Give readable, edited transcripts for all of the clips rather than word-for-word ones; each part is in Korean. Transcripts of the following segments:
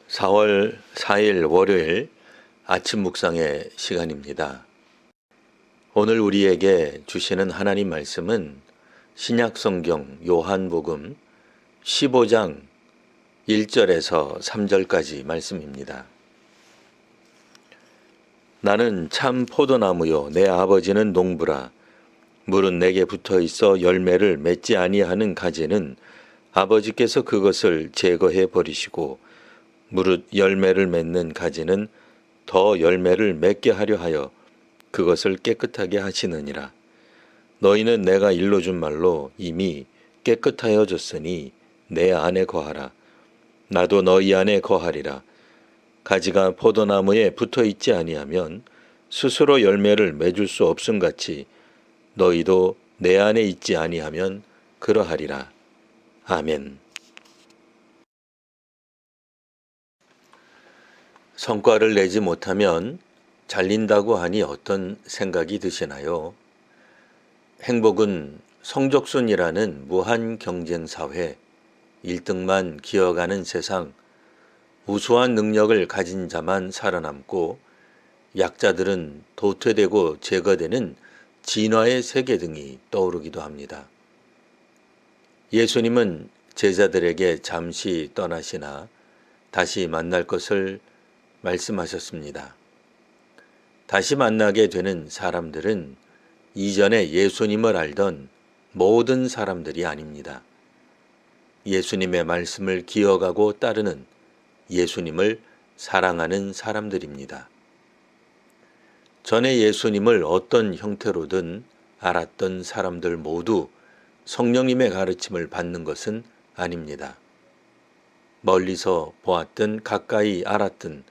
4월 4일 월요일 아침 묵상의 시간입니다. 오늘 우리에게 주시는 하나님 말씀은 신약성경 요한복음 15장 1절에서 3절까지 말씀입니다. 나는 참 포도나무요 내 아버지는 농부라. 물은 내게 붙어 있어 열매를 맺지 아니하는 가지는 아버지께서 그것을 제거해 버리시고 무릇 열매를 맺는 가지는 더 열매를 맺게 하려 하여 그것을 깨끗하게 하시느니라. 너희는 내가 일러준 말로 이미 깨끗하여졌으니 내 안에 거하라. 나도 너희 안에 거하리라. 가지가 포도나무에 붙어 있지 아니하면 스스로 열매를 맺을 수 없음같이 너희도 내 안에 있지 아니하면 그러하리라. 아멘. 성과를 내지 못하면 잘린다고 하니 어떤 생각이 드시나요? 행복은 성적순이라는 무한 경쟁사회, 1등만 기어가는 세상, 우수한 능력을 가진 자만 살아남고 약자들은 도태되고 제거되는 진화의 세계 등이 떠오르기도 합니다. 예수님은 제자들에게 잠시 떠나시나 다시 만날 것을 말씀하셨습니다. 다시 만나게 되는 사람들은 이전에 예수님을 알던 모든 사람들이 아닙니다. 예수님의 말씀을 기억하고 따르는 예수님을 사랑하는 사람들입니다. 전에 예수님을 어떤 형태로든 알았던 사람들 모두 성령님의 가르침을 받는 것은 아닙니다. 멀리서 보았든 가까이 알았든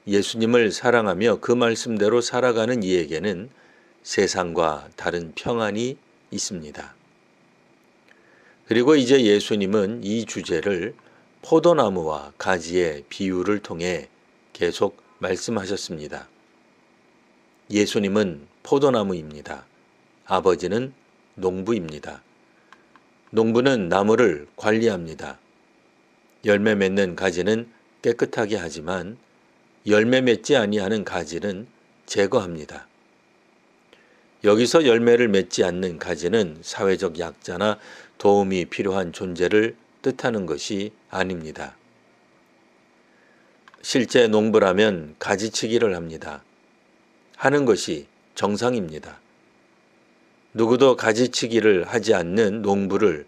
예수님을 사랑하며 그 말씀대로 살아가는 이에게는 세상과 다른 평안이 있습니다. 그리고 이제 예수님은 이 주제를 포도나무와 가지의 비유를 통해 계속 말씀하셨습니다. 예수님은 포도나무입니다. 아버지는 농부입니다. 농부는 나무를 관리합니다. 열매 맺는 가지는 깨끗하게 하지만 열매 맺지 아니하는 가지는 제거합니다. 여기서 열매를 맺지 않는 가지는 사회적 약자나 도움이 필요한 존재를 뜻하는 것이 아닙니다. 실제 농부라면 가지치기를 합니다. 하는 것이 정상입니다. 누구도 가지치기를 하지 않는 농부를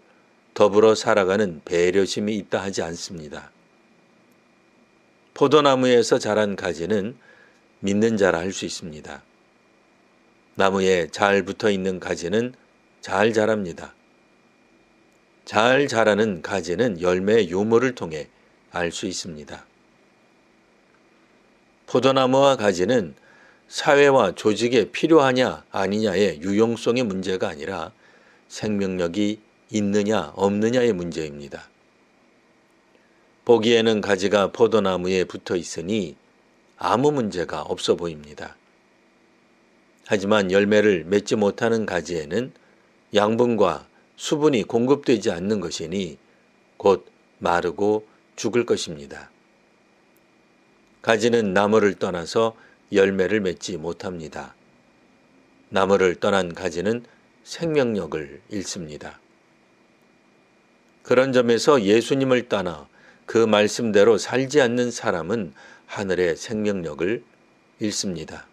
더불어 살아가는 배려심이 있다 하지 않습니다. 포도나무에서 자란 가지는 믿는 자라 할 수 있습니다. 나무에 잘 붙어 있는 가지는 잘 자랍니다. 잘 자라는 가지는 열매의 유무를 통해 알 수 있습니다. 포도나무와 가지는 사회와 조직에 필요하냐 아니냐의 유용성의 문제가 아니라 생명력이 있느냐 없느냐의 문제입니다. 보기에는 가지가 포도나무에 붙어 있으니 아무 문제가 없어 보입니다. 하지만 열매를 맺지 못하는 가지에는 양분과 수분이 공급되지 않는 것이니 곧 마르고 죽을 것입니다. 가지는 나무를 떠나서 열매를 맺지 못합니다. 나무를 떠난 가지는 생명력을 잃습니다. 그런 점에서 예수님을 떠나 그 말씀대로 살지 않는 사람은 하늘의 생명력을 잃습니다.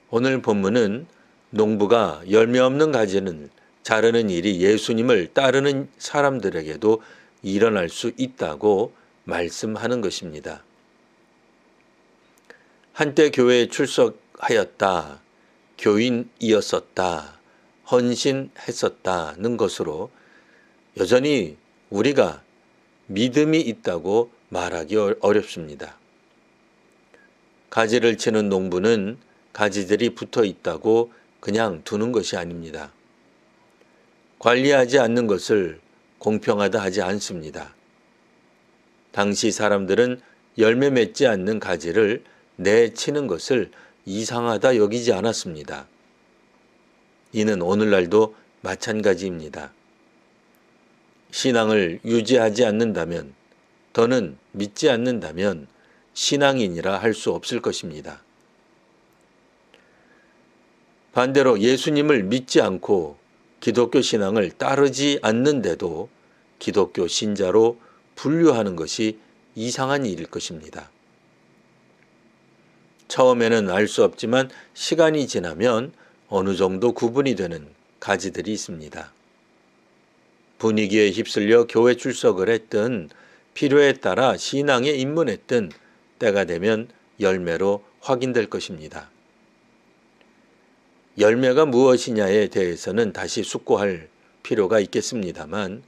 오늘 본문은 농부가 열매 없는 가지를 자르는 일이 예수님을 따르는 사람들에게도 일어날 수 있다고 말씀하는 것입니다. 한때 교회에 출석하였다, 교인이었었다, 헌신했었다는 것으로 여전히 우리가 믿음이 있다고 말하기 어렵습니다. 가지를 치는 농부는 가지들이 붙어 있다고 그냥 두는 것이 아닙니다. 관리하지 않는 것을 공평하다 하지 않습니다. 당시 사람들은 열매 맺지 않는 가지를 내치는 것을 이상하다 여기지 않았습니다. 이는 오늘날도 마찬가지입니다. 신앙을 유지하지 않는다면 더는 믿지 않는다면 신앙인이라 할 수 없을 것입니다. 반대로 예수님을 믿지 않고 기독교 신앙을 따르지 않는데도 기독교 신자로 분류하는 것이 이상한 일일 것입니다. 처음에는 알 수 없지만 시간이 지나면 어느 정도 구분이 되는 가지들이 있습니다. 분위기에 휩쓸려 교회 출석을 했든 필요에 따라 신앙에 입문했든 때가 되면 열매로 확인될 것입니다. 열매가 무엇이냐에 대해서는 다시 숙고할 필요가 있겠습니다만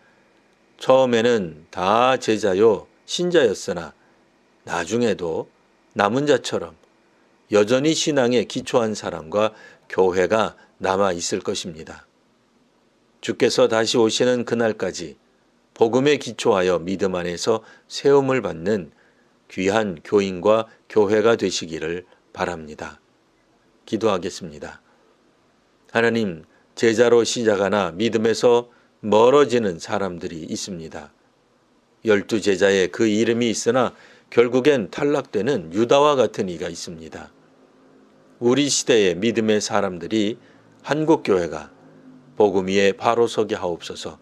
처음에는 다 제자요 신자였으나 나중에도 남은 자처럼 여전히 신앙에 기초한 사람과 교회가 남아 있을 것입니다. 주께서 다시 오시는 그날까지 복음에 기초하여 믿음 안에서 세움을 받는 귀한 교인과 교회가 되시기를 바랍니다. 기도하겠습니다. 하나님, 제자로 시작하나 믿음에서 멀어지는 사람들이 있습니다. 12제자의 그 이름이 있으나 결국엔 탈락되는 유다와 같은 이가 있습니다. 우리 시대의 믿음의 사람들이 한국교회가 복음 위에 바로 서게 하옵소서.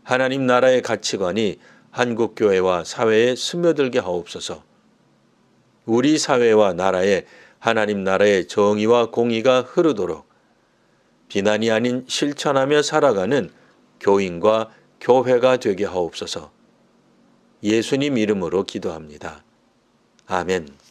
하나님 나라의 가치관이 한국교회와 사회에 스며들게 하옵소서. 우리 사회와 나라에 하나님 나라의 정의와 공의가 흐르도록 비난이 아닌 실천하며 살아가는 교인과 교회가 되게 하옵소서. 예수님 이름으로 기도합니다. 아멘.